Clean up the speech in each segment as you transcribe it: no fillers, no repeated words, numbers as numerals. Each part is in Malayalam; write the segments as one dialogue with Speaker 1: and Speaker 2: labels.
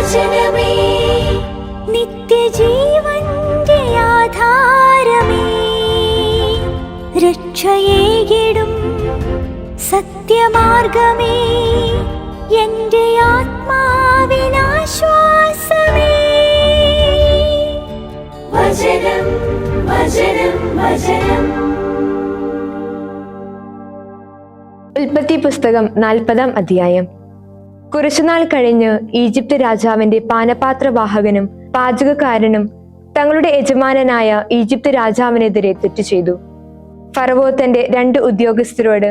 Speaker 1: വചനമേ നിത്യജീവന്റെ ആധാരമേ, രക്ഷയേകിടും സത്യമാർഗമേ, എന്റെ ആത്മാവിനാശ്വാസമേ. വചനം വചനം വചനം.
Speaker 2: ഉൽപ്പത്തി പുസ്തകം 40-ാം അധ്യായം. കുറച്ചുനാൾ കഴിഞ്ഞ് ഈജിപ്ത് രാജാവിന്റെ പാനപാത്രവാഹകനും പാചകക്കാരനും തങ്ങളുടെ യജമാനനായ ഈജിപ്ത് രാജാവിനെതിരെ തെറ്റ് ചെയ്തു. ഫറവോ തന്റെ 2 ഉദ്യോഗസ്ഥരോട്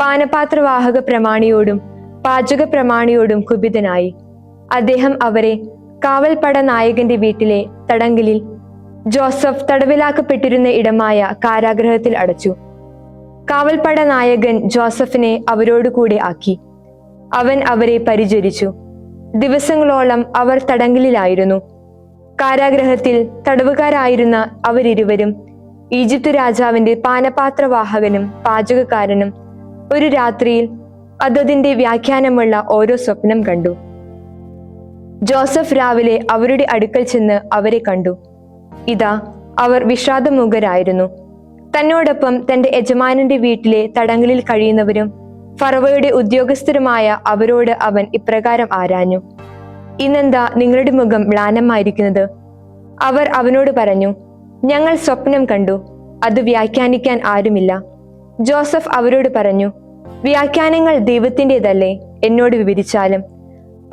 Speaker 2: പാനപാത്രവാഹക പ്രമാണിയോടും പാചക പ്രമാണിയോടും കുപിതനായി. അദ്ദേഹം അവരെ കാവൽപ്പട നായകന്റെ വീട്ടിലെ തടങ്കലിൽ ജോസഫ് തടവിലാക്കപ്പെട്ടിരുന്ന ഇടമായ കാരാഗൃഹത്തിൽ അടച്ചു. കാവൽപ്പട നായകൻ ജോസഫിനെ അവരോട് കൂടെ ആക്കി. അവൻ അവരെ പരിചരിച്ചു. ദിവസങ്ങളോളം അവർ തടങ്കലിലായിരുന്നു. കാരാഗൃഹത്തിൽ തടവുകാരായിരുന്ന അവരിരുവരും ഈജിപ്ത് രാജാവിന്റെ പാനപാത്രവാഹകനും പാചകക്കാരനും ഒരു രാത്രിയിൽ അതതിന്റെ വ്യാഖ്യാനമുള്ള ഓരോ സ്വപ്നം കണ്ടു. ജോസഫ് രാവിലെ അവരുടെ അടുക്കൽ ചെന്ന് അവരെ കണ്ടു. ഇതാ, അവർ വിഷാദമുഖരായിരുന്നു. തന്നോടൊപ്പം തന്റെ യജമാനന്റെ വീട്ടിലെ തടങ്കലിൽ കഴിയുന്നവരും ഫറവോയുടെ ഉദ്യോഗസ്ഥരുമായ അവരോട് അവൻ ഇപ്രകാരം ആരാഞ്ഞു: ഇന്നെന്താ നിങ്ങളുടെ മുഖം മ്ലാനമായിരിക്കുന്നത്? അവർ അവനോട് പറഞ്ഞു: ഞങ്ങൾ സ്വപ്നം കണ്ടു, അത് വ്യാഖ്യാനിക്കാൻ ആരുമില്ല. ജോസഫ് അവരോട് പറഞ്ഞു: വ്യാഖ്യാനങ്ങൾ ദൈവത്തിൻ്റെതല്ലേ, എന്നോട് വിവരിച്ചാലും.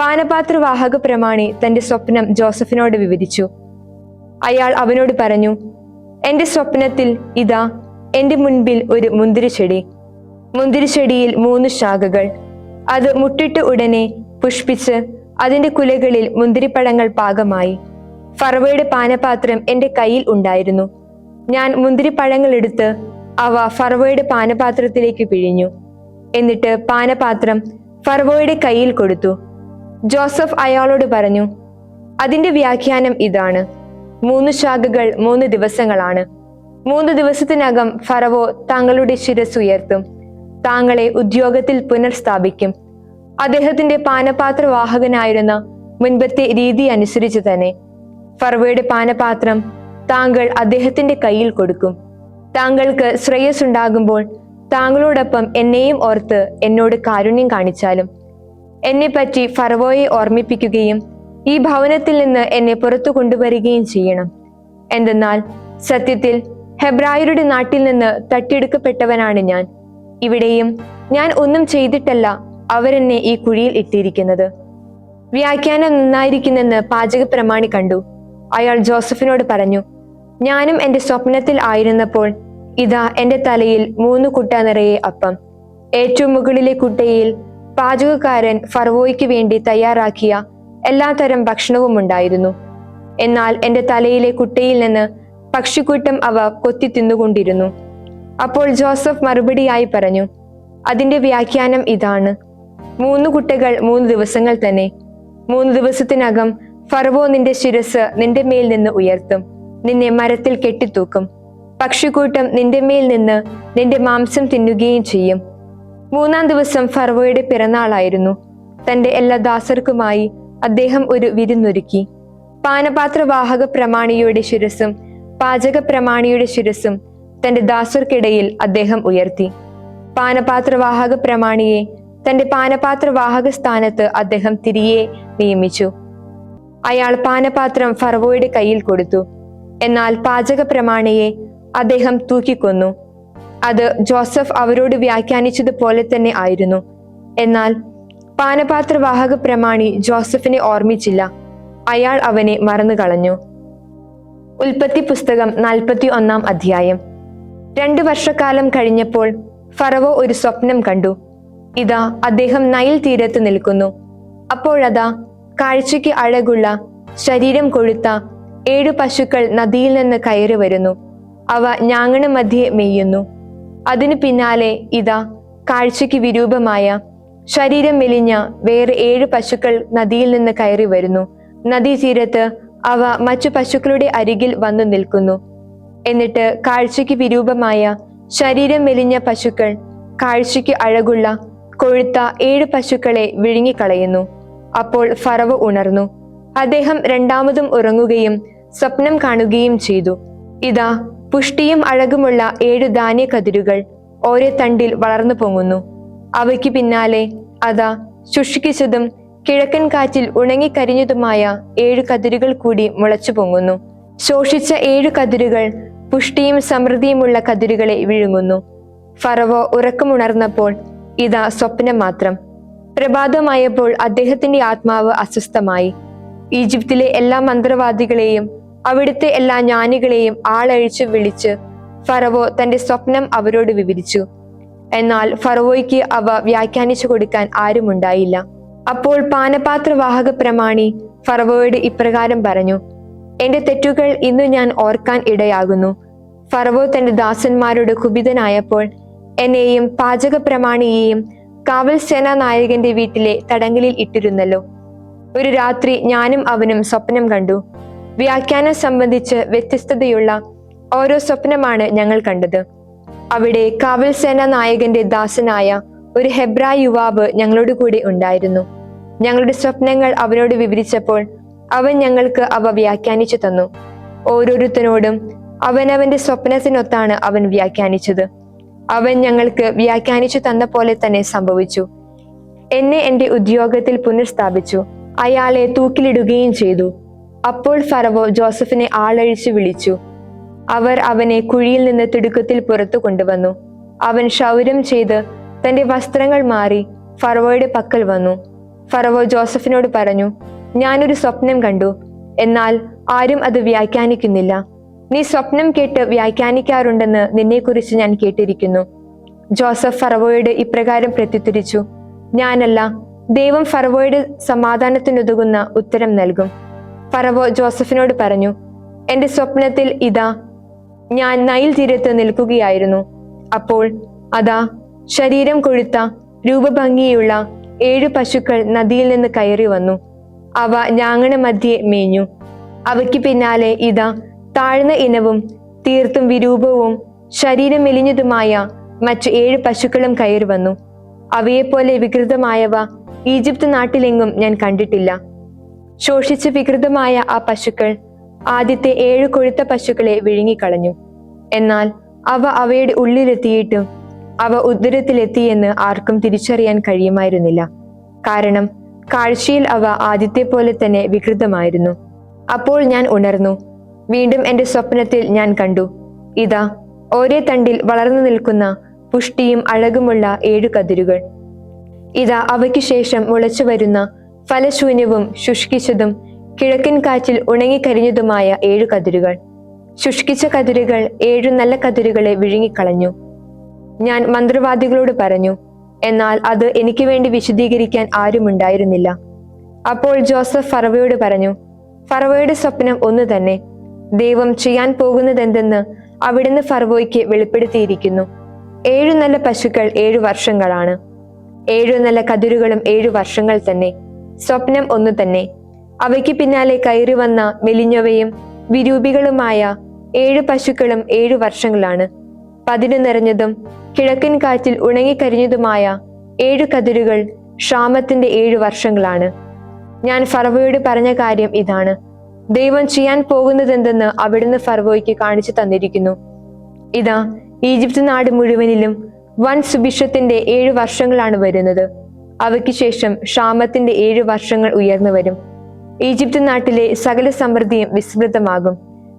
Speaker 2: പാനപാത്രവാഹക പ്രമാണി തന്റെ സ്വപ്നം ജോസഫിനോട് വിവരിച്ചു. അയാൾ അവനോട് പറഞ്ഞു: എന്റെ സ്വപ്നത്തിൽ ഇതാ, എന്റെ മുൻപിൽ ഒരു മുന്തിരിച്ചെടി. മുന്തിരിച്ചെടിയിൽ 3 ശാഖകൾ. അത് മുട്ടിട്ട് ഉടനെ പുഷ്പിച്ച് അതിന്റെ കുലകളിൽ മുന്തിരിപ്പഴങ്ങൾ പാകമായി. ഫറവോയുടെ പാനപാത്രം എന്റെ കയ്യിൽ ഉണ്ടായിരുന്നു. ഞാൻ മുന്തിരിപ്പഴങ്ങൾ എടുത്ത് അവ ഫറവോയുടെ പാനപാത്രത്തിലേക്ക് പിഴിഞ്ഞു. എന്നിട്ട് പാനപാത്രം ഫറവോയുടെ കയ്യിൽ കൊടുത്തു. ജോസഫ് അയാളോട് പറഞ്ഞു: അതിന്റെ വ്യാഖ്യാനം ഇതാണ്: 3 ശാഖകൾ 3 ദിവസങ്ങളാണ്. 3 ദിവസത്തിനകം ഫറവോ താങ്കളുടെ ശിരസ് ഉയർത്തും, താങ്കളെ ഉദ്യോഗത്തിൽ പുനർസ്ഥാപിക്കും. അദ്ദേഹത്തിന്റെ പാനപാത്രവാഹകനായിരുന്ന മുൻപത്തെ രീതി അനുസരിച്ച് തന്നെ ഫറവോയുടെ പാനപാത്രം താങ്കൾ അദ്ദേഹത്തിന്റെ കയ്യിൽ കൊടുക്കും. താങ്കൾക്ക് ശ്രേയസ് ഉണ്ടാകുമ്പോൾ താങ്കളോടൊപ്പം എന്നെയും ഓർത്ത് എന്നോട് കാരുണ്യം കാണിച്ചാലും എന്നെപ്പറ്റി ഫറവോയെ ഓർമ്മിപ്പിക്കുകയും ഈ ഭവനത്തിൽ നിന്ന് എന്നെ പുറത്തു കൊണ്ടുവരികയും ചെയ്യണം. എന്തെന്നാൽ സത്യത്തിൽ ഹെബ്രായരുടെ നാട്ടിൽ നിന്ന് തട്ടിയെടുക്കപ്പെട്ടവനാണ് ഞാൻ. ഇവിടെയും ഞാൻ ഒന്നും ചെയ്തിട്ടല്ല അവരെന്നെ ഈ കുഴിയിൽ ഇട്ടിരിക്കുന്നത്. വ്യാഖ്യാനം നന്നായിരിക്കുന്നെന്ന് പാചക പ്രമാണി കണ്ടു. അയാൾ ജോസഫിനോട് പറഞ്ഞു: ഞാനും എന്റെ സ്വപ്നത്തിൽ ആയിരുന്നപ്പോൾ ഇതാ, എന്റെ തലയിൽ 3 കുട്ട നിറയെ അപ്പം. ഏറ്റവും മുകളിലെ കുട്ടയിൽ പാചകക്കാരൻ ഫറവോയ്ക്ക് വേണ്ടി തയ്യാറാക്കിയ എല്ലാത്തരം ഭക്ഷണവും ഉണ്ടായിരുന്നു. എന്നാൽ എന്റെ തലയിലെ കുട്ടയിൽ നിന്ന് പക്ഷിക്കൂട്ടം അവ കൊത്തി തിന്നുകൊണ്ടിരുന്നു. അപ്പോൾ ജോസഫ് മറുപടിയായി പറഞ്ഞു: അതിന്റെ വ്യാഖ്യാനം ഇതാണ്: 3 കുട്ടകൾ 3 ദിവസങ്ങൾ തന്നെ. 3 ദിവസത്തിനകം ഫറവോ നിന്റെ ശിരസ് നിന്റെ മേൽ നിന്ന് ഉയർത്തും, നിന്നെ മരത്തിൽ കെട്ടിത്തൂക്കും. പക്ഷിക്കൂട്ടം നിന്റെ മേൽ നിന്ന് നിന്റെ മാംസം തിന്നുകയും ചെയ്യും. 3-ാം ദിവസം ഫറവോയുടെ പിറന്നാളായിരുന്നു. തന്റെ എല്ലാ ദാസർക്കുമായി അദ്ദേഹം ഒരു വിരുന്നൊരുക്കി. പാനപാത്രവാഹക പ്രമാണിയുടെ ശിരസും പാചക പ്രമാണിയുടെ ശിരസും തന്റെ ദാസർക്കിടയിൽ അദ്ദേഹം ഉയർത്തി. പാനപാത്രവാഹക പ്രമാണിയെ തന്റെ പാനപാത്രവാഹക സ്ഥാനത്ത് അദ്ദേഹം തിരികെ നിയമിച്ചു. അയാൾ പാനപാത്രം ഫറവോയുടെ കയ്യിൽ കൊടുത്തു. എന്നാൽ പാചക പ്രമാണിയെ അദ്ദേഹം തൂക്കിക്കൊന്നു. അത് ജോസഫ് അവരോട് വ്യാഖ്യാനിച്ചതുപോലെ തന്നെ ആയിരുന്നു. എന്നാൽ പാനപാത്രവാഹക പ്രമാണി ജോസഫിനെ ഓർമ്മിച്ചില്ല. അയാൾ അവനെ മറന്നുകളഞ്ഞു. ഉൽപ്പത്തി പുസ്തകം 41-ാം അധ്യായം. 2 വർഷക്കാലം കഴിഞ്ഞപ്പോൾ ഫറവോ ഒരു സ്വപ്നം കണ്ടു. ഇതാ, അദ്ദേഹം നൈൽ തീരത്ത് നിൽക്കുന്നു. അപ്പോഴതാ, കാഴ്ചയ്ക്ക് അഴകുള്ള, ശരീരം കൊഴുത്ത 7 പശുക്കൾ നദിയിൽ നിന്ന് കയറി വരുന്നു. അവ ഞാങ്ങണ മധ്യേ മെയ്യുന്നു. അതിനു പിന്നാലെ ഇതാ, കാഴ്ചയ്ക്ക് വിരൂപമായ, ശരീരം മെലിഞ്ഞ വേറെ 7 പശുക്കൾ നദിയിൽ നിന്ന് കയറി വരുന്നു. നദീതീരത്ത് അവ മറ്റു പശുക്കളുടെ അരികിൽ വന്നു നിൽക്കുന്നു. എന്നിട്ട് കാഴ്ചയ്ക്ക് വിരൂപമായ, ശരീരം മെലിഞ്ഞ പശുക്കൾ കാഴ്ചയ്ക്ക് അഴകുള്ള, കൊഴുത്ത 7 പശുക്കളെ വിഴുങ്ങിക്കളയുന്നു. അപ്പോൾ ഫറവോ ഉണർന്നു. അദ്ദേഹം രണ്ടാമതും ഉറങ്ങുകയും സ്വപ്നം കാണുകയും ചെയ്തു. ഇതാ, പുഷ്ടിയും അഴകുമുള്ള 7 ധാന്യക്കതിരുകൾ ഓരോ തണ്ടിൽ വളർന്നു പൊങ്ങുന്നു. അവയ്ക്ക് പിന്നാലെ അതാ ശുഷ്കിച്ചതും കിഴക്കൻ കാറ്റിൽ ഉണങ്ങിക്കരിഞ്ഞതുമായ 7 കതിരുകൾ കൂടി മുളച്ചു പൊങ്ങുന്നു. ശോഷിച്ച 7 കതിരുകൾ പുഷ്ടിയും സമൃദ്ധിയുമുള്ള കതിരുകളെ വിഴുങ്ങുന്നു. ഫറവോ ഉറക്കമുണർന്നപ്പോൾ ഇതാ സ്വപ്നം മാത്രം. പ്രഭാതമായപ്പോൾ അദ്ദേഹത്തിന്റെ ആത്മാവ് അസ്വസ്ഥമായി. ഈജിപ്തിലെ എല്ലാ മന്ത്രവാദികളെയും അവിടുത്തെ എല്ലാ ജ്ഞാനികളെയും ആളഴിച്ചു വിളിച്ച് ഫറവോ തന്റെ സ്വപ്നം അവരോട് വിവരിച്ചു. എന്നാൽ ഫറവോയ്ക്ക് അവ വ്യാഖ്യാനിച്ചു കൊടുക്കാൻ ആരുമുണ്ടായില്ല. അപ്പോൾ പാനപാത്രവാഹക പ്രമാണി ഫറവോയോട് ഇപ്രകാരം പറഞ്ഞു: എന്റെ തെറ്റുകൾ ഇന്നു ഞാൻ ഓർക്കാൻ ഇടയാകുന്നു. ഫറവോ തന്റെ ദാസന്മാരോട് കുപിതനായപ്പോൾ എന്നെയും പാചക പ്രമാണിയെയും കാവൽ സേനാ നായകന്റെ വീട്ടിലെ തടങ്കലിൽ ഇട്ടിരുന്നല്ലോ. ഒരു രാത്രി ഞാനും അവനും സ്വപ്നം കണ്ടു. വ്യാഖ്യാനം സംബന്ധിച്ച് വ്യത്യസ്തതയുള്ള ഓരോ സ്വപ്നമാണ് ഞങ്ങൾ കണ്ടത്. അവിടെ കാവൽ സേനാ നായകന്റെ ദാസനായ ഒരു ഹെബ്രായ യുവാവ് ഞങ്ങളോട് കൂടി ഉണ്ടായിരുന്നു. ഞങ്ങളുടെ സ്വപ്നങ്ങൾ അവനോട് വിവരിച്ചപ്പോൾ അവൻ ഞങ്ങൾക്ക് അവ വ്യാഖ്യാനിച്ചു തന്നു. ഓരോരുത്തരോടും അവനവന്റെ സ്വപ്നത്തിനൊത്താണ് അവൻ വ്യാഖ്യാനിച്ചത്. അവൻ ഞങ്ങൾക്ക് വ്യാഖ്യാനിച്ചു തന്ന പോലെ തന്നെ സംഭവിച്ചു. എന്നെ എന്റെ ഉദ്യോഗത്തിൽ പുനഃസ്ഥാപിച്ചു. അയാളെ തൂക്കിലിടുകയും ചെയ്തു. അപ്പോൾ ഫറവോ ജോസഫിനെ ആളഴിച്ചു വിളിച്ചു. അവർ അവനെ കുഴിയിൽ നിന്ന് തിടുക്കത്തിൽ പുറത്തു കൊണ്ടുവന്നു. അവൻ ക്ഷൗരം ചെയ്ത് തന്റെ വസ്ത്രങ്ങൾ മാറി ഫറവോയുടെ പക്കൽ വന്നു. ഫറവോ ജോസഫിനോട് പറഞ്ഞു: ഞാനൊരു സ്വപ്നം കണ്ടു, എന്നാൽ ആരും അത് വ്യാഖ്യാനിക്കുന്നില്ല. നീ സ്വപ്നം കേട്ട് വ്യാഖ്യാനിക്കാറുണ്ടെന്ന് നിന്നെക്കുറിച്ച് ഞാൻ കേട്ടിരിക്കുന്നു. ജോസഫ് ഫറവോയോട് ഇപ്രകാരം പ്രത്യുത്തരിച്ചു: ഞാനല്ല, ദൈവം ഫറവോയുടെ സമാധാനത്തിനുതകുന്ന ഉത്തരം നൽകും. ഫറവോ ജോസഫിനോട് പറഞ്ഞു: എന്റെ സ്വപ്നത്തിൽ ഇതാ, ഞാൻ നൈൽ തീരത്ത് നിൽക്കുകയായിരുന്നു. അപ്പോൾ അതാ, ശരീരം കൊഴുത്ത രൂപഭംഗിയുള്ള 7 പശുക്കൾ നദിയിൽ നിന്ന് കയറി വന്നു. അവ ഞാങ്ങണ മധ്യേ മേഞ്ഞു. അവയ്ക്ക് പിന്നാലെ ഇതാ, താഴ്ന്ന ഇനവും തീർത്തും വിരൂപവും ശരീരം മെലിഞ്ഞതുമായ മറ്റു 7 പശുക്കളും കയറി വന്നു. അവയെപ്പോലെ വികൃതമായവ ഈജിപ്ത് നാട്ടിലെങ്ങും ഞാൻ കണ്ടിട്ടില്ല. ശോഷിച്ച് വികൃതമായ ആ പശുക്കൾ ആദ്യത്തെ 7 കൊഴുത്ത പശുക്കളെ വിഴുങ്ങിക്കളഞ്ഞു. എന്നാൽ അവ അവയുടെ ഉള്ളിലെത്തിയിട്ടും അവ ഉദരത്തിലെത്തിയെന്ന് ആർക്കും തിരിച്ചറിയാൻ കഴിയുമായിരുന്നില്ല. കാരണം കാഴ്ചയിൽ അവ ആദ്യത്തെ പോലെ തന്നെ വികൃതമായിരുന്നു. അപ്പോൾ ഞാൻ ഉണർന്നു. വീണ്ടും എന്റെ സ്വപ്നത്തിൽ ഞാൻ കണ്ടു, ഇതാ, ഒരേ തണ്ടിൽ വളർന്നു നിൽക്കുന്ന പുഷ്ടിയും അഴകുമുള്ള 7 കതിരുകൾ. ഇതാ, അവയ്ക്ക് ശേഷം മുളച്ചു വരുന്ന ഫലശൂന്യവും ശുഷ്കിച്ചതും കിഴക്കൻ കാറ്റിൽ ഉണങ്ങിക്കരിഞ്ഞതുമായ 7 കതിരുകൾ. ശുഷ്കിച്ച കതിരുകൾ 7 നല്ല കതിരുകളെ വിഴുങ്ങിക്കളഞ്ഞു. ഞാൻ മന്ത്രവാദികളോട് പറഞ്ഞു, എന്നാൽ അത് എനിക്ക് വേണ്ടി വിശദീകരിക്കാൻ ആരുമുണ്ടായിരുന്നില്ല. അപ്പോൾ ജോസഫ് ഫറവോയോട് പറഞ്ഞു: ഫറവോയുടെ സ്വപ്നം ഒന്ന് തന്നെ. ദൈവം ചെയ്യാൻ പോകുന്നതെന്തെന്ന് അവിടുന്ന് ഫറവോയ്ക്ക് വെളിപ്പെടുത്തിയിരിക്കുന്നു. 7 നല്ല പശുക്കൾ 7 വർഷങ്ങളാണ്. 7 നല്ല കതിരുകളും 7 വർഷങ്ങൾ തന്നെ. സ്വപ്നം ഒന്ന് തന്നെ. അവയ്ക്ക് പിന്നാലെ കയറി വന്ന മെലിഞ്ഞവയും വിരൂപികളുമായ 7 പശുക്കളും 7 വർഷങ്ങളാണ്. പതിര് നിറഞ്ഞതും കിഴക്കൻ കാറ്റിൽ ഉണങ്ങിക്കരിഞ്ഞതുമായ 7 കതിരുകൾ ക്ഷാമത്തിന്റെ 7 വർഷങ്ങളാണ്. ഞാൻ ഫറവോയോട് പറഞ്ഞ കാര്യം ഇതാണ്. ദൈവം ചെയ്യാൻ പോകുന്നതെന്തെന്ന് അവിടുന്ന് ഫറവോയ്ക്ക് കാണിച്ചു തന്നിരിക്കുന്നു. ഇതാ, ഈജിപ്ത് നാട് മുഴുവനിലും വൻ സുഭിക്ഷത്തിന്റെ 7 വർഷങ്ങളാണ് വരുന്നത്. അവയ്ക്ക് ശേഷം ക്ഷാമത്തിന്റെ 7 വർഷങ്ങൾ ഉയർന്നു വരും. ഈജിപ്ത് നാട്ടിലെ സകല സമൃദ്ധിയും വിസ്മൃതമാകും.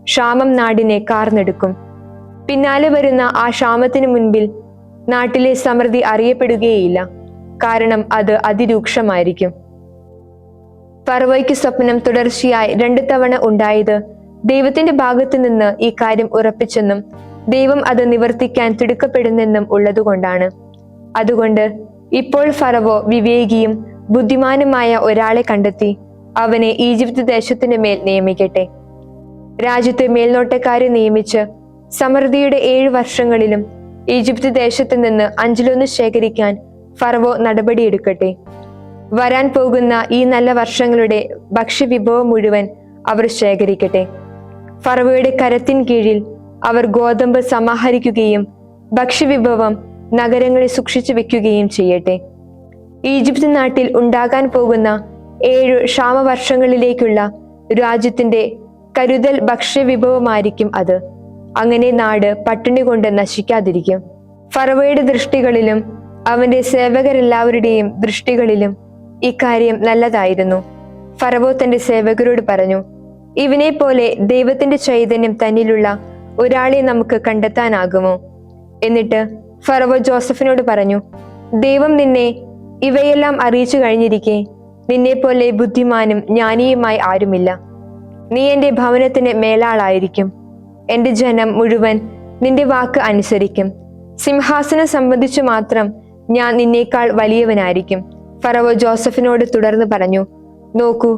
Speaker 2: ക്ഷാമം നാടിനെ കാർന്നെടുക്കും. പിന്നാലെ വരുന്ന ആ ക്ഷാമത്തിന് മുൻപിൽ നാട്ടിലെ സമൃദ്ധി അറിയപ്പെടുകയില്ല. കാരണം അത് അതിരൂക്ഷമായിരിക്കും. ഫറവോയ്ക്ക് സ്വപ്നം തുടർച്ചയായി 2 തവണ ഉണ്ടായത് ദൈവത്തിന്റെ ഭാഗത്തു നിന്ന് ഈ കാര്യം ഉറപ്പിച്ചെന്നും ദൈവം അത് നിവർത്തിക്കാൻ തിടുക്കപ്പെടുന്നെന്നും ഉള്ളതുകൊണ്ടാണ്. അതുകൊണ്ട് ഇപ്പോൾ ഫറവോ വിവേകിയും ബുദ്ധിമാനുമായ ഒരാളെ കണ്ടെത്തി അവനെ ഈജിപ്ത് ദേശത്തിന് മേൽ നിയമിക്കട്ടെ. രാജ്യത്ത് മേൽനോട്ടക്കാരെ നിയമിച്ച് സമൃദ്ധിയുടെ 7 വർഷങ്ങളിലും ഈജിപ്ത് ദേശത്ത് നിന്ന് 1/5 ശേഖരിക്കാൻ ഫറവോ നടപടിയെടുക്കട്ടെ. വരാൻ പോകുന്ന ഈ നല്ല വർഷങ്ങളുടെ ഭക്ഷ്യവിഭവം മുഴുവൻ അവർ ശേഖരിക്കട്ടെ. ഫറവോയുടെ കരത്തിൻ കീഴിൽ അവർ ഗോതമ്പ് സമാഹരിക്കുകയും ഭക്ഷ്യവിഭവം നഗരങ്ങളിൽ സൂക്ഷിച്ചു വെക്കുകയും ചെയ്യട്ടെ. ഈജിപ്ത് നാട്ടിൽ ഉണ്ടാകാൻ പോകുന്ന 7 ക്ഷാമവർഷങ്ങളിലേക്കുള്ള രാജ്യത്തിന്റെ കരുതൽ ഭക്ഷ്യവിഭവമായിരിക്കും അത്. അങ്ങനെ നാട് പട്ടിണി കൊണ്ട് നശിക്കാതിരിക്കും. ഫറവോയുടെ ദൃഷ്ടികളിലും അവന്റെ സേവകരെല്ലാവരുടെയും ദൃഷ്ടികളിലും ഇക്കാര്യം നല്ലതായിരുന്നു. ഫറവോ തന്റെ സേവകരോട് പറഞ്ഞു, ഇവനെ പോലെ ദൈവത്തിന്റെ ചൈതന്യം തന്നിലുള്ള ഒരാളെ നമുക്ക് കണ്ടെത്താനാകുമോ? എന്നിട്ട് ഫറവോ ജോസഫിനോട് പറഞ്ഞു, ദൈവം നിന്നെ ഇവയെല്ലാം അറിയിച്ചു കഴിഞ്ഞിരിക്കെ നിന്നെ പോലെ ബുദ്ധിമാനും ജ്ഞാനിയുമായി ആരുമില്ല. നീ എന്റെ ഭവനത്തിന് മേലാളായിരിക്കും. എന്റെ ജനം മുഴുവൻ നിന്റെ വാക്ക് അനുസരിക്കും. സിംഹാസനം സംബന്ധിച്ചു മാത്രം ഞാൻ നിന്നേക്കാൾ വലിയവനായിരിക്കും. ഫറവോ ജോസഫിനോട് തുടർന്ന് പറഞ്ഞു, നോക്കൂ,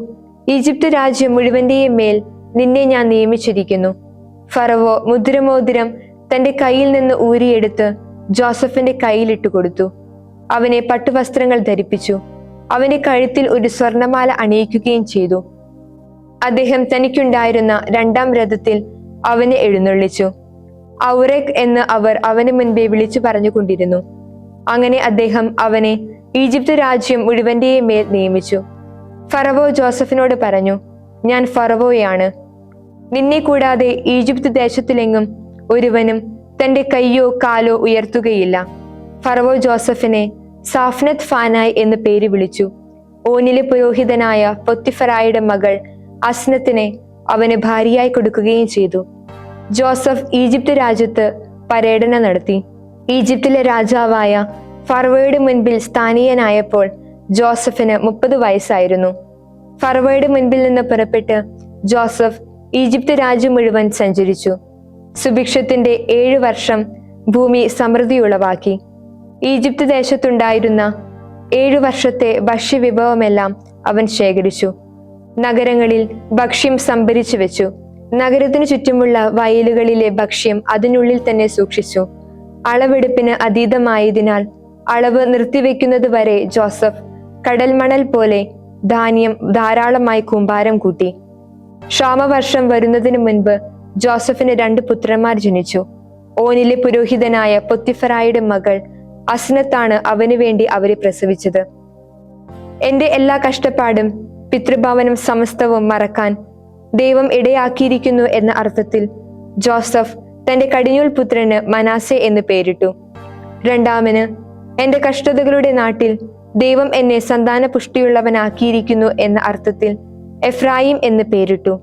Speaker 2: ഈജിപ്ത് രാജ്യം മുഴുവന്റെയും മേൽ നിന്നെ ഞാൻ നിയമിച്ചിരിക്കുന്നു. ഫറവോ മുദ്രമോതിരം തന്റെ കയ്യിൽ നിന്ന് ഊരിയെടുത്ത് ജോസഫിന്റെ കയ്യിലിട്ടു കൊടുത്തു. അവനെ പട്ടുവസ്ത്രങ്ങൾ ധരിപ്പിച്ചു. അവന്റെ കഴുത്തിൽ ഒരു സ്വർണമാല അണിയിക്കുകയും ചെയ്തു. അദ്ദേഹം തനിക്കുണ്ടായിരുന്ന 2-ാം രഥത്തിൽ അവനെ എഴുന്നള്ളിച്ചു. ഔറേഖ് എന്ന് അവർ അവന് മുൻപേ വിളിച്ചു പറഞ്ഞുകൊണ്ടിരുന്നു. അങ്ങനെ അദ്ദേഹം അവനെ ഈജിപ്ത് രാജ്യം മുഴുവന്റെയും മേൽ നിയമിച്ചു. ഫറവോ ജോസഫിനോട് പറഞ്ഞു, ഞാൻ ഫറവോയാണ്. നിന്നെ കൂടാതെ ഈജിപ്ത് ദേശത്തിലെങ്ങും ഒരുവനും തന്റെ കയ്യോ കാലോ ഉയർത്തുകയില്ല. ഫറവോ ജോസഫിനെ സാഫ്നത്ത് ഫാനായ് എന്ന് പേര് വിളിച്ചു. ഓനിലെ പുരോഹിതനായ പൊത്തിഫറായുടെ മകൾ അസ്നത്തിനെ അവന് ഭാര്യയായി കൊടുക്കുകയും ചെയ്തു. ജോസഫ് ഈജിപ്ത് രാജ്യത്ത് പര്യടനം നടത്തി. ഈജിപ്തിലെ രാജാവായ ഫറവോയുടെ മുൻപിൽ സ്ഥാനീയനായപ്പോൾ ജോസഫിന് 30 വയസ്സായിരുന്നു. ഫറവോയുടെ മുൻപിൽ നിന്ന് പുറപ്പെട്ട് ജോസഫ് ഈജിപ്ത് രാജ്യം മുഴുവൻ സഞ്ചരിച്ചു. സുഭിക്ഷത്തിന്റെ 7 വർഷം ഭൂമി സമൃദ്ധിയുളവാക്കി. ഈജിപ്ത് ദേശത്തുണ്ടായിരുന്ന 7 വർഷത്തെ ഭക്ഷ്യവിഭവമെല്ലാം അവൻ ശേഖരിച്ചു. നഗരങ്ങളിൽ ഭക്ഷ്യം സംഭരിച്ചു വെച്ചു. നഗരത്തിനു ചുറ്റുമുള്ള വയലുകളിലെ ഭക്ഷ്യം അതിനുള്ളിൽ തന്നെ സൂക്ഷിച്ചു. അളവെടുപ്പിന് അതീതമായതിനാൽ അളവ് നിർത്തിവെക്കുന്നത് വരെ ജോസഫ് കടൽമണൽ പോലെ ധാന്യം ധാരാളമായി കൂമ്പാരം കൂട്ടി. ക്ഷാമവർഷം വരുന്നതിന് മുൻപ് ജോസഫിന് 2 പുത്രന്മാർ ജനിച്ചു. ഓനിലെ പുരോഹിതനായ പൊത്തിഫറായുടെ മകൾ അസ്നത്താണ് അവന് വേണ്ടി അവരെ പ്രസവിച്ചത്. എന്റെ എല്ലാ കഷ്ടപ്പാടും പിതൃഭവനം സമസ്തവും മറക്കാൻ ദൈവം ഇടയാക്കിയിരിക്കുന്നു എന്ന അർത്ഥത്തിൽ ജോസഫ് തന്റെ കടിഞ്ഞൂൽ പുത്രന് മനാസെ എന്ന് പേരിട്ടു. 2-ാമന് എന്റെ കഷ്ടതകളുടെ നാട്ടിൽ ദൈവം എന്നെ സന്താന പുഷ്ടിയുള്ളവനാക്കിയിരിക്കുന്നു എന്ന അർത്ഥത്തിൽ എഫ്രായിം എന്ന് പേരിട്ടു.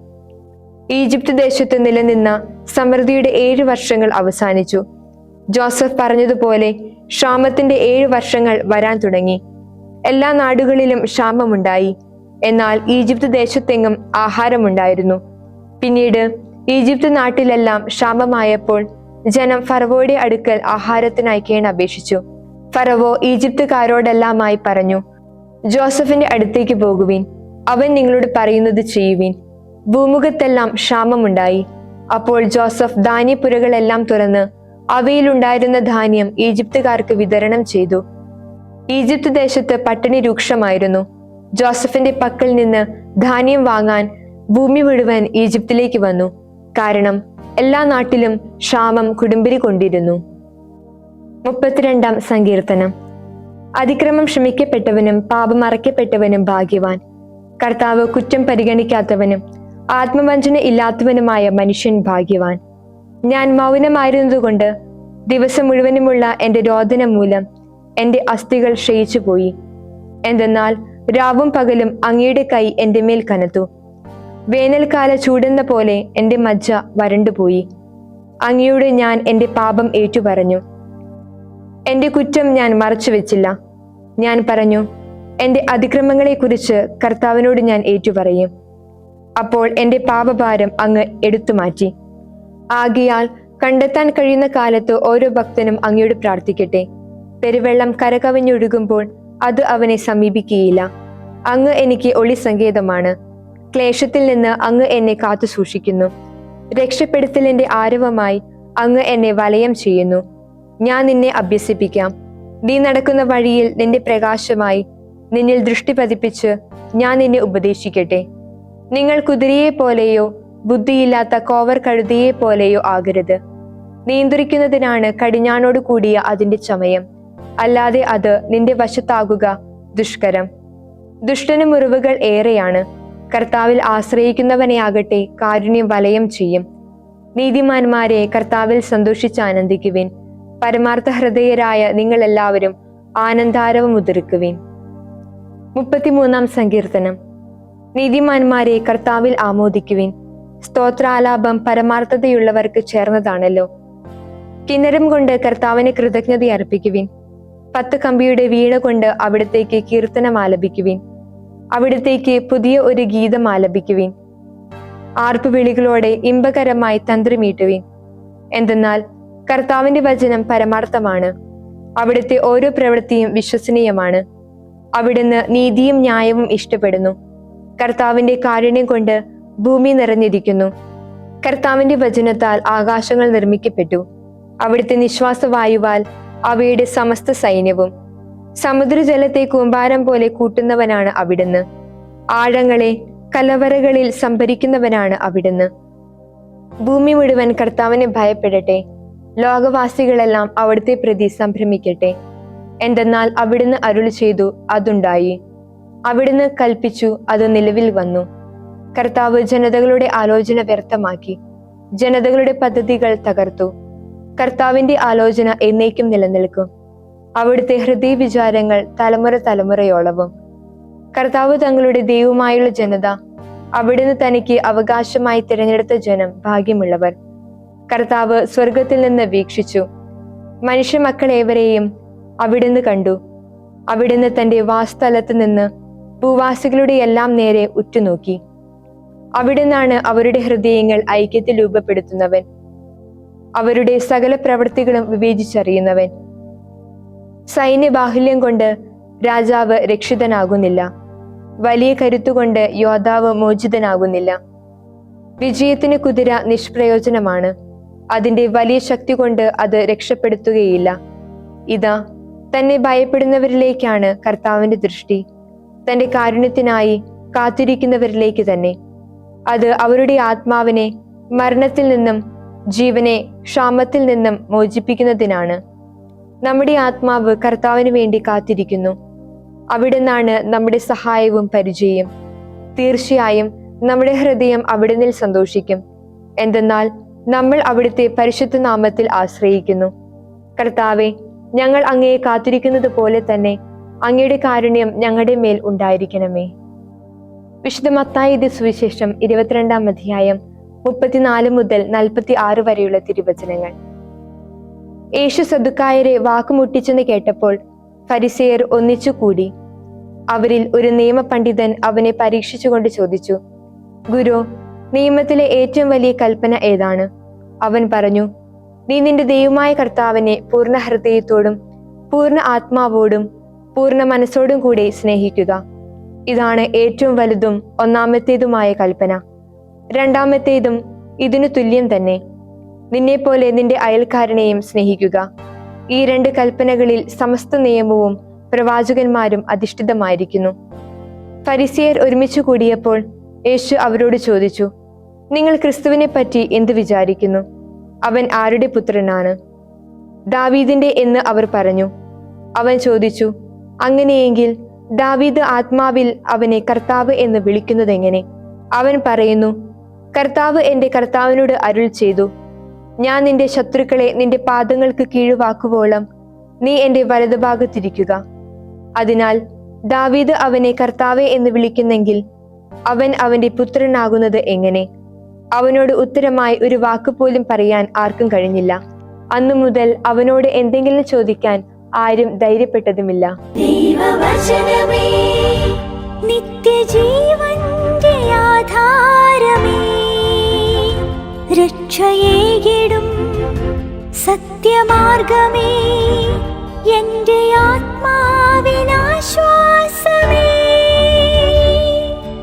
Speaker 2: ഈജിപ്ത് ദേശത്ത് നിലനിന്ന സമൃദ്ധിയുടെ 7 വർഷങ്ങൾ അവസാനിച്ചു. ജോസഫ് പറഞ്ഞതുപോലെ ക്ഷാമത്തിന്റെ 7 വർഷങ്ങൾ വരാൻ തുടങ്ങി. എല്ലാ നാടുകളിലും ക്ഷാമമുണ്ടായി. എന്നാൽ ഈജിപ്ത് ദേശത്തെങ്ങും ആഹാരമുണ്ടായിരുന്നു. പിന്നീട് ഈജിപ്ത് നാട്ടിലെല്ലാം ക്ഷാമമായപ്പോൾ ജനം ഫറവോയുടെ അടുക്കൽ ആഹാരത്തിനായി കേണപേക്ഷിച്ചു. ഫറവോ ഈജിപ്തുകാരോടെല്ലാമായി പറഞ്ഞു, ജോസഫിന്റെ അടുത്തേക്ക് പോകുവിൻ, അവൻ നിങ്ങളോട് പറയുന്നത് ചെയ്യുവിൻ. ഭൂമുഖത്തെല്ലാം ക്ഷാമമുണ്ടായി. അപ്പോൾ ജോസഫ് ധാന്യപ്പുരകളെല്ലാം തുറന്ന് അവയിലുണ്ടായിരുന്ന ധാന്യം ഈജിപ്തുകാർക്ക് വിതരണം ചെയ്തു. ഈജിപ്ത് ദേശത്ത് പട്ടിണി രൂക്ഷമായിരുന്നു. ജോസഫിന്റെ പക്കൽ നിന്ന് ധാന്യം വാങ്ങാൻ ഭൂമി മുഴുവൻ ഈജിപ്തിലേക്ക് വന്നു. കാരണം എല്ലാ നാട്ടിലും ക്ഷാമം കൊടുമ്പിരി കൊണ്ടിരുന്നു. 32-ാം സങ്കീർത്തനം. അതിക്രമം ക്ഷമിക്കപ്പെട്ടവനും പാപം മറയ്ക്കപ്പെട്ടവനും ഭാഗ്യവാൻ. കർത്താവ് കുറ്റം പരിഗണിക്കാത്തവനും ആത്മവഞ്ചന ഇല്ലാത്തവനുമായ മനുഷ്യൻ ഭാഗ്യവാൻ. ഞാൻ മൗനമായിരുന്നതുകൊണ്ട് ദിവസം മുഴുവനുമുള്ള എന്റെ രോദനം മൂലം എന്റെ അസ്ഥികൾ ക്ഷയിച്ചു പോയി. എന്തെന്നാൽ രാവും പകലും അങ്ങയുടെ കൈ എന്റെ മേൽ കനത്തു. വേനൽക്കാല ചൂടെന്ന പോലെ എന്റെ മജ്ജ വരണ്ടുപോയി. അങ്ങയോട് ഞാൻ എന്റെ പാപം ഏറ്റുപറഞ്ഞു. എന്റെ കുറ്റം ഞാൻ മറച്ചു വെച്ചില്ല. ഞാൻ പറഞ്ഞു, എന്റെ അതിക്രമങ്ങളെക്കുറിച്ച് കർത്താവിനോട് ഞാൻ ഏറ്റുപറയും. അപ്പോൾ എന്റെ പാപഭാരം അങ്ങ് എടുത്തുമാറ്റി. ആകയാൽ കണ്ടെത്താൻ കഴിയുന്ന കാലത്ത് ഓരോ ഭക്തനും അങ്ങയോട് പ്രാർത്ഥിക്കട്ടെ. പെരുവെള്ളം കരകവിഞ്ഞൊഴുകുമ്പോൾ അത് അവനെ സമീപിക്കുകയില്ല. അങ്ങ് എനിക്ക് ഒളി സങ്കേതമാണ്. ക്ലേശത്തിൽ നിന്ന് അങ്ങ് എന്നെ കാത്തു സൂക്ഷിക്കുന്നു. രക്ഷപ്പെടുത്തലിന്റെ ആരവമായി അങ്ങ് എന്നെ വലയം ചെയ്യുന്നു. ഞാൻ നിന്നെ അഭ്യസിപ്പിക്കാം. നീ നടക്കുന്ന വഴിയിൽ നിന്റെ പ്രകാശമായി നിന്നിൽ ദൃഷ്ടി പതിപ്പിച്ച് ഞാൻ നിന്നെ ഉപദേശിക്കട്ടെ. നിങ്ങൾ കുതിരയെ പോലെയോ ബുദ്ധിയില്ലാത്ത കോവർ കഴുതയെ പോലെയോ ആകരുത്. നിയന്ത്രിക്കുന്നതിനാണ് കടിഞ്ഞാണോട് കൂടിയ അതിന്റെ ചമയം, അല്ലാതെ അത് നിന്റെ വശത്താകുക ദുഷ്കരം. ദുഷ്ടന് മുറിവുകൾ ഏറെയാണ്. കർത്താവിൽ ആശ്രയിക്കുന്നവനെയാകട്ടെ കാരുണ്യം വലയം ചെയ്യും. നീതിമാന്മാരെ കർത്താവിൽ സന്തോഷിച്ചാനന്ദിക്കുവിൻ. പരമാർത്ഥ ഹൃദയരായ നിങ്ങളെല്ലാവരും ആനന്ദാരവം ഉതിർക്കുവിൻ. 33-ാം സങ്കീർത്തനം. നീതിമാന്മാരെ കർത്താവിൽ ആമോദിക്കുവിൻ. സ്തോത്രാലാപം പരമാർത്ഥതയുള്ളവർക്ക് ചേർന്നതാണല്ലോ. കിന്നരം കൊണ്ട് കർത്താവിന് കൃതജ്ഞത അർപ്പിക്കുവിൻ. 10 കമ്പിയുടെ വീണ കൊണ്ട് അവിടത്തേക്ക് കീർത്തനം ആലപിക്കുവിൻ. അവിടത്തേക്ക് പുതിയ ഒരു ഗീതം ആലപിക്കുവിൻ. ആർപ്പുവിളികളോടെ ഇമ്പകരമായി തന്ത്രിമീട്ടുവിൻ. എന്തെന്നാൽ കർത്താവിന്റെ വചനം പരമാർത്ഥമാണ്. അവിടുത്തെ ഓരോ പ്രവൃത്തിയും വിശ്വസനീയമാണ്. അവിടുന്ന് നീതിയും ന്യായവും ഇഷ്ടപ്പെടുന്നു. കർത്താവിന്റെ കാരുണ്യം കൊണ്ട് ഭൂമി നിറഞ്ഞിരിക്കുന്നു. കർത്താവിന്റെ വചനത്താൽ ആകാശങ്ങൾ നിർമ്മിക്കപ്പെട്ടു. അവിടുത്തെ നിശ്വാസവായുവാൽ അവയുടെ സമസ്ത സൈന്യവും. സമുദ്രജലത്തെ കൂമ്പാരം പോലെ കൂട്ടുന്നവനാണ് അവിടുന്ന്. ആഴങ്ങളെ കലവറകളിൽ സംഭരിക്കുന്നവനാണ് അവിടുന്ന്. ഭൂമി മുഴുവൻ കർത്താവിനെ ഭയപ്പെടട്ടെ. ലോകവാസികളെല്ലാം അവിടുത്തെ പ്രതി സംഭ്രമിക്കട്ടെ. എന്തെന്നാൽ അവിടുന്ന് അരുളി ചെയ്തു, അതുണ്ടായി. അവിടുന്ന് കൽപ്പിച്ചു, അത് നിലവിൽ വന്നു. കർത്താവ് ജനതകളുടെ ആലോചന വ്യർത്ഥമാക്കി. ജനതകളുടെ പദ്ധതികൾ തകർത്തു. കർത്താവിന്റെ ആലോചന എന്നേക്കും നിലനിൽക്കും. അവിടുത്തെ ഹൃദയ വിചാരങ്ങൾ തലമുറ തലമുറയോളവും. കർത്താവ് തങ്ങളുടെ ദൈവമായുള്ള ജനത, അവിടുന്ന് തനിക്ക് അവകാശമായി തിരഞ്ഞെടുത്ത ജനം ഭാഗ്യമുള്ളവർ. കർത്താവ് സ്വർഗത്തിൽ നിന്ന് വീക്ഷിച്ചു. മനുഷ്യ മക്കളേവരെയും അവിടുന്ന് കണ്ടു. അവിടുന്ന് തന്റെ വാസ്തലത്ത് നിന്ന് ഭൂവാസികളുടെ എല്ലാം നേരെ ഉറ്റുനോക്കി. അവിടുന്നാണ് അവരുടെ ഹൃദയങ്ങൾ ഐക്യത്തിൽ രൂപപ്പെടുത്തുന്നവൻ, അവരുടെ സകല പ്രവൃത്തികളും വിവേചിച്ചറിയുന്നവൻ. സൈന്യബാഹുല്യം കൊണ്ട് രാജാവ് രക്ഷിതനാകുന്നില്ല. വലിയ കരുത്തുകൊണ്ട് യോദ്ധാവ് മോചിതനാകുന്നില്ല. വിജയത്തിന് കുതിര നിഷ്പ്രയോജനമാണ്. അതിന്റെ വലിയ ശക്തി കൊണ്ട് അത് രക്ഷപ്പെടുത്തുകയില്ല. ഇതാ, തന്നെ ഭയപ്പെടുന്നവരിലേക്കാണ് കർത്താവിന്റെ ദൃഷ്ടി, തന്റെ കാരുണ്യത്തിനായി കാത്തിരിക്കുന്നവരിലേക്ക് തന്നെ. അത് അവരുടെ ആത്മാവിനെ മരണത്തിൽ നിന്നും ജീവനെ ക്ഷാമത്തിൽ നിന്നും മോചിപ്പിക്കുന്നതിനാണ്. നമ്മുടെ ആത്മാവ് കർത്താവിന് വേണ്ടി കാത്തിരിക്കുന്നു. അവിടുന്നാണ് നമ്മുടെ സഹായവും പരിചയം. തീർച്ചയായും നമ്മുടെ ഹൃദയം അവിടുന്നിൽ സന്തോഷിക്കും. എന്തെന്നാൽ നമ്മൾ അവിടുത്തെ പരിശുദ്ധ നാമത്തിൽ ആശ്രയിക്കുന്നു. കർത്താവെ, ഞങ്ങൾ അങ്ങയെ കാത്തിരിക്കുന്നത് പോലെ തന്നെ അങ്ങയുടെ കാരുണ്യം ഞങ്ങളുടെ മേൽ ഉണ്ടായിരിക്കണമേ. വിശുദ്ധ മത്തായി സുവിശേഷം 22-ാം അധ്യായം 34 മുതൽ 46 വരെയുള്ള തിരുവചനങ്ങൾ. യേശു സദുക്കായരെ വാക്കുമുട്ടിച്ചെന്ന് കേട്ടപ്പോൾ ഫരിസേയർ ഒന്നിച്ചുകൂടി. അവരിൽ ഒരു നിയമപണ്ഡിതൻ അവനെ പരീക്ഷിച്ചുകൊണ്ട് ചോദിച്ചു, ഗുരു, നിയമത്തിലെ ഏറ്റവും വലിയ കൽപ്പന ഏതാണ്? അവൻ പറഞ്ഞു, നീ നിന്റെ ദൈവമായ കർത്താവിനെ പൂർണ്ണ ഹൃദയത്തോടും പൂർണ്ണ ആത്മാവോടും പൂർണ്ണ മനസ്സോടും കൂടി സ്നേഹിക്കുക. ഇതാണ് ഏറ്റവും വലുതും ഒന്നാമത്തേതുമായ കൽപ്പന. രണ്ടാമത്തേതും ഇതിനു തുല്യം തന്നെ. നിന്നെപ്പോലെ നിന്റെ അയൽക്കാരനെയും സ്നേഹിക്കുക. ഈ 2 കൽപ്പനകളിൽ സമസ്ത നിയമവും പ്രവാചകന്മാരും അധിഷ്ഠിതമായിരിക്കുന്നു. ഫരിസേയർ ഒരുമിച്ച് കൂടിയപ്പോൾ യേശു അവരോട് ചോദിച്ചു, നിങ്ങൾ ക്രിസ്തുവിനെ പറ്റി എന്ത് വിചാരിക്കുന്നു? അവൻ ആരുടെ പുത്രനാണ്? ദാവീദിന്റെ എന്ന് അവർ പറഞ്ഞു. അവൻ ചോദിച്ചു, അങ്ങനെയെങ്കിൽ ദാവീദ് ആത്മാവിൽ അവനെ കർത്താവ് എന്ന് വിളിക്കുന്നതെങ്ങനെ? അവൻ പറയുന്നു, കർത്താവ് എന്റെ കർത്താവിനോട് അരുൾ ചെയ്തു, ഞാൻ നിന്റെ ശത്രുക്കളെ നിന്റെ പാദങ്ങൾക്ക് കീഴുവാക്കുവോളം നീ എന്റെ വലതുഭാഗത്തിരിക്കുക. അതിനാൽ ദാവീദ് അവനെ കർത്താവെ എന്ന് വിളിക്കുന്നെങ്കിൽ അവൻ അവന്റെ പുത്രനാകുന്നത് എങ്ങനെ? അവനോട് ഉത്തരമായി ഒരു വാക്കുപോലും പറയാൻ ആർക്കും കഴിഞ്ഞില്ല. അന്നു മുതൽ അവനോട് എന്തെങ്കിലും ചോദിക്കാൻ ആരും ധൈര്യപ്പെട്ടതുമില്ല.
Speaker 1: ദൈവവചനമേ, നിത്യജീവന്റെ ആധാരമേ, രക്ഷയേകിടും സത്യമാർഗമേ, എന്റെ ആത്മാവിനാശ്വാസം.